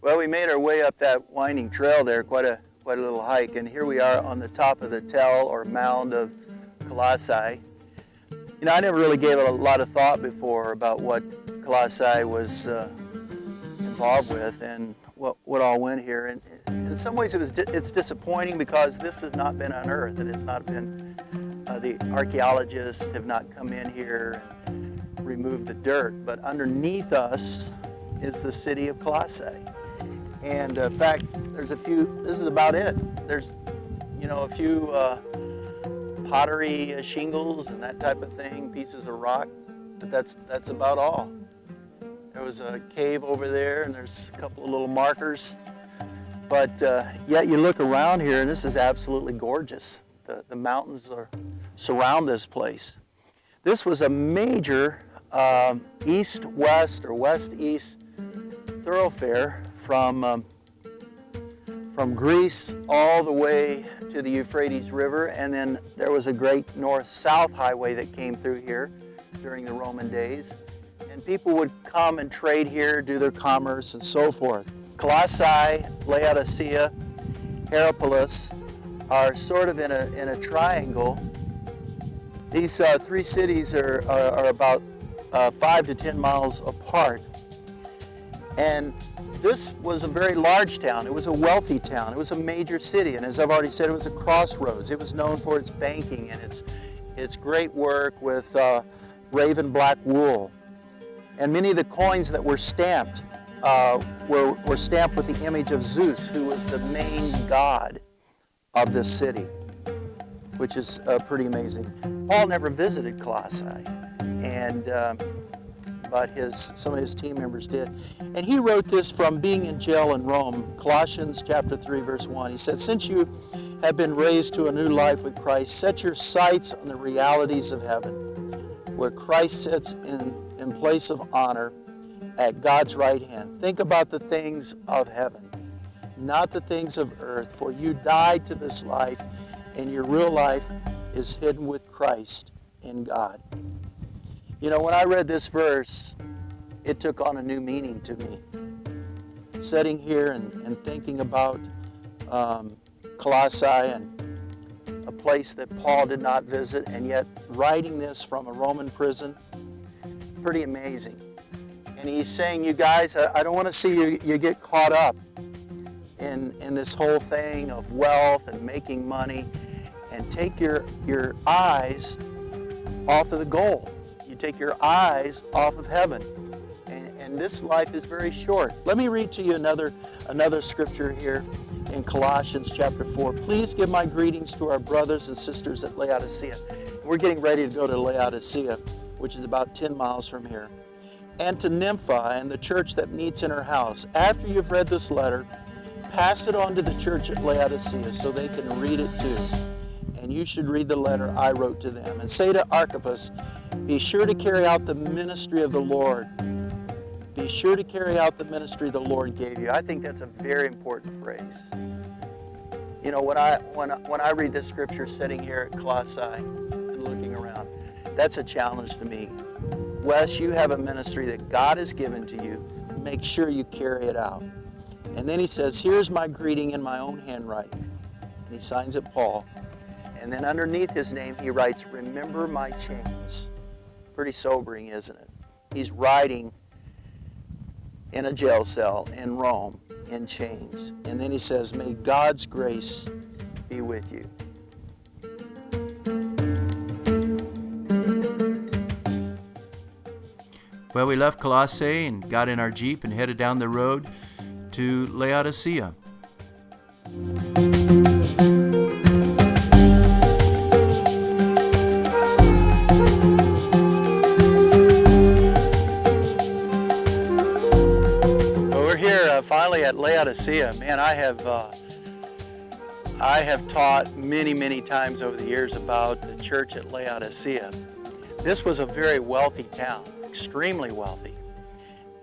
Well, we made our way up that winding trail there, quite a little hike, and here we are on the top of the tell or mound of Colossae. You know, I never really gave it a lot of thought before about what Colossae was involved with and what all went here. And in some ways it's disappointing because this has not been unearthed, and it's not been, the archaeologists have not come in here and removed the dirt, but underneath us is the city of Colossae. And in fact, there's a few, this is about it. There's, you know, a few pottery shingles and that type of thing, pieces of rock, but that's about all. There was a cave over there, and there's a couple of little markers. But yet you look around here, and this is absolutely gorgeous. The mountains surround this place. This was a major east-west or west-east thoroughfare from Greece all the way to the Euphrates River, and then there was a great north-south highway that came through here during the Roman days, and people would come and trade here, do their commerce, and so forth. Colossae, Laodicea, Hierapolis are sort of in a triangle. These three cities are about 5 to 10 miles apart, and this was a very large town. It was a wealthy town. It was a major city, and as I've already said, it was a crossroads. It was known for its banking and its great work with raven black wool. And many of the coins that were stamped were stamped with the image of Zeus, who was the main god of this city, which is pretty amazing. Paul never visited Colossae, and but some of his team members did. And he wrote this from being in jail in Rome, Colossians chapter 3, verse 1. He said, "Since you have been raised to a new life with Christ, set your sights on the realities of heaven, where Christ sits in place of honor at God's right hand. Think about the things of heaven, not the things of earth, for you died to this life, and your real life is hidden with Christ in God." You know, when I read this verse, it took on a new meaning to me. Sitting here and thinking about Colossae and a place that Paul did not visit, and yet writing this from a Roman prison, pretty amazing. And he's saying, you guys, I don't want to see you get caught up in this whole thing of wealth and making money, and take your eyes off of the goal. You take your eyes off of heaven. And this life is very short. Let me read to you another scripture here in Colossians chapter 4. Please give my greetings to our brothers and sisters at Laodicea. We're getting ready to go to Laodicea, which is about 10 miles from here. And to Nympha and the church that meets in her house. After you've read this letter, pass it on to the church at Laodicea so they can read it too. And you should read the letter I wrote to them. And say to Archippus, be sure to carry out the ministry of the Lord. Be sure to carry out the ministry the Lord gave you. I think that's a very important phrase. You know, when I read this scripture sitting here at Colossae and looking around, that's a challenge to me. Wes, you have a ministry that God has given to you. Make sure you carry it out. And then he says, here's my greeting in my own handwriting. And he signs it Paul. And then underneath his name, he writes, remember my chains. Pretty sobering, isn't it? He's writing in a jail cell in Rome in chains. And then he says, may God's grace be with you. Well, we left Colossae and got in our Jeep and headed down the road to Laodicea. Well, we're here finally at Laodicea. Man, I have taught many times over the years about the church at Laodicea. This was a very wealthy town, extremely wealthy.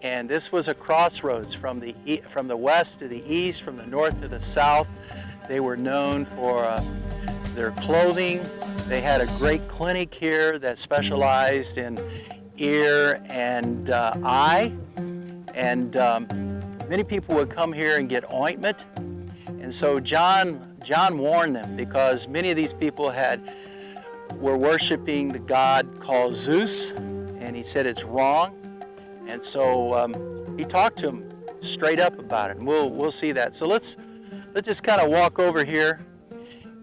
And this was a crossroads from the west to the east, from the north to the south. They were known for their clothing. They had a great clinic here that specialized in ear and eye. And many people would come here and get ointment. And so John warned them, because many of these people were worshiping the god called Zeus, and he said it's wrong. And so he talked to them straight up about it, and we'll see that. So let's just kind of walk over here.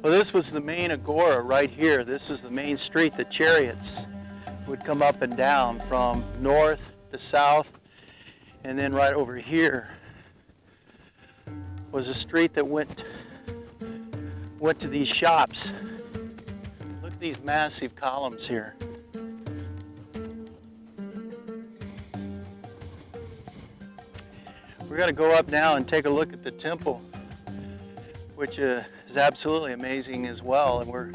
Well, this was the main agora right here. This was the main street. The chariots would come up and down from north to south, and then right over here was a street that went to these shops. Look at these massive columns here. We're going to go up now and take a look at the temple, which is absolutely amazing as well. And we're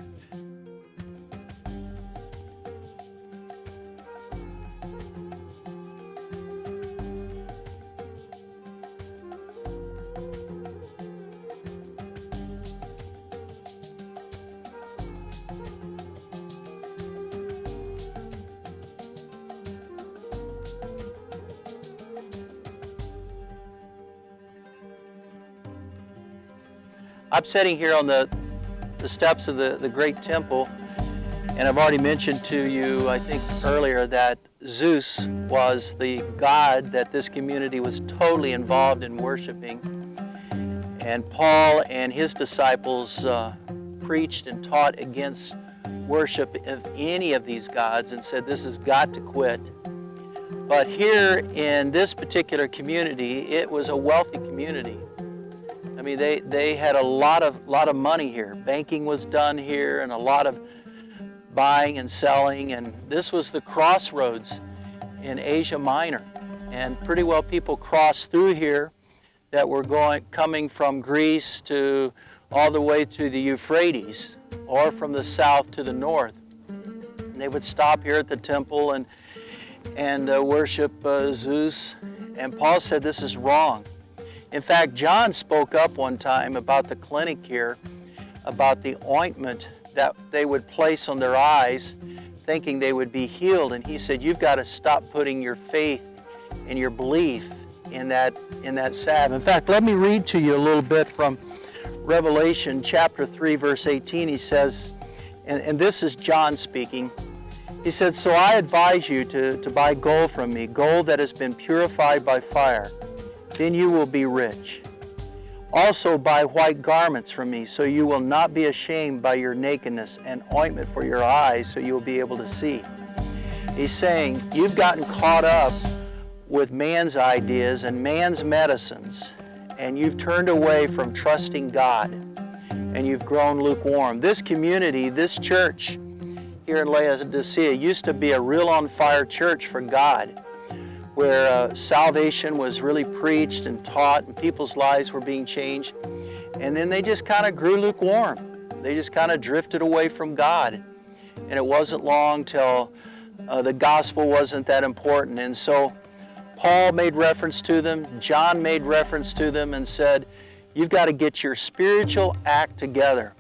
I'm sitting here on the steps of the great temple, and I've already mentioned to you, I think earlier, that Zeus was the god that this community was totally involved in worshiping. And Paul and his disciples preached and taught against worship of any of these gods and said this has got to quit. But here in this particular community, it was a wealthy community. I mean, they had a lot of money here. Banking was done here, and a lot of buying and selling. And this was the crossroads in Asia Minor. And pretty well people crossed through here that were coming from Greece to all the way to the Euphrates, or from the south to the north. And they would stop here at the temple and worship Zeus. And Paul said this is wrong. In fact, John spoke up one time about the clinic here, about the ointment that they would place on their eyes, thinking they would be healed. And he said, you've got to stop putting your faith and your belief in that salve. In fact, let me read to you a little bit from Revelation chapter 3, verse 18. He says, and this is John speaking, he said, so I advise you to buy gold from me, gold that has been purified by fire. Then you will be rich. Also buy white garments from me, so you will not be ashamed by your nakedness, and ointment for your eyes, so you will be able to see. He's saying, you've gotten caught up with man's ideas and man's medicines, and you've turned away from trusting God, and you've grown lukewarm. This community, this church here in Laodicea used to be a real on-fire church for God, where salvation was really preached and taught, and people's lives were being changed. And then they just kind of grew lukewarm. They just kind of drifted away from God. And it wasn't long till the gospel wasn't that important. And so Paul made reference to them, John made reference to them, and said, you've got to get your spiritual act together.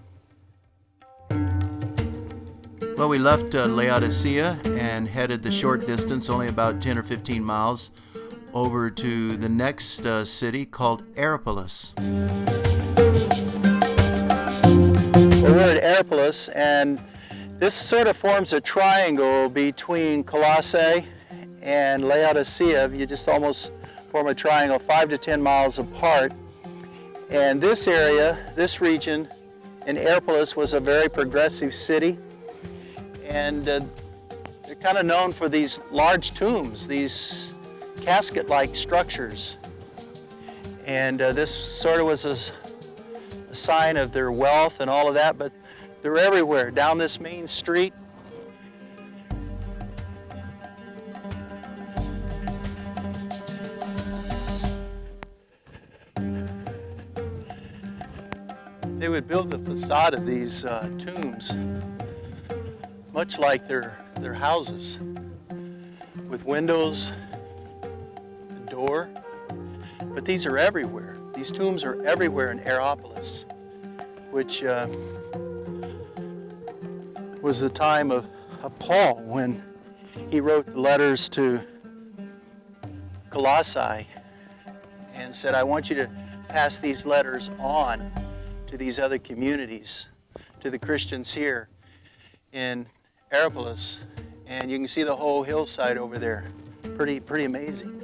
Well, we left Laodicea and headed the short distance, only about 10 or 15 miles, over to the next city called Hierapolis. Well, we're at Hierapolis, and this sort of forms a triangle between Colossae and Laodicea. You just almost form a triangle 5 to 10 miles apart. And this area, this region in Hierapolis was a very progressive city. And there They're kind of known for these large tombs, these casket-like structures. And this sort of was a sign of their wealth and all of that, but they're everywhere down this main street. They would build the facade of these tombs much like their houses, with windows, a door. But these are everywhere. These tombs are everywhere in Aeropolis, which was the time of Paul when he wrote the letters to Colossae and said, I want you to pass these letters on to these other communities, to the Christians here in Aeropolis. And you can see the whole hillside over there. Pretty amazing.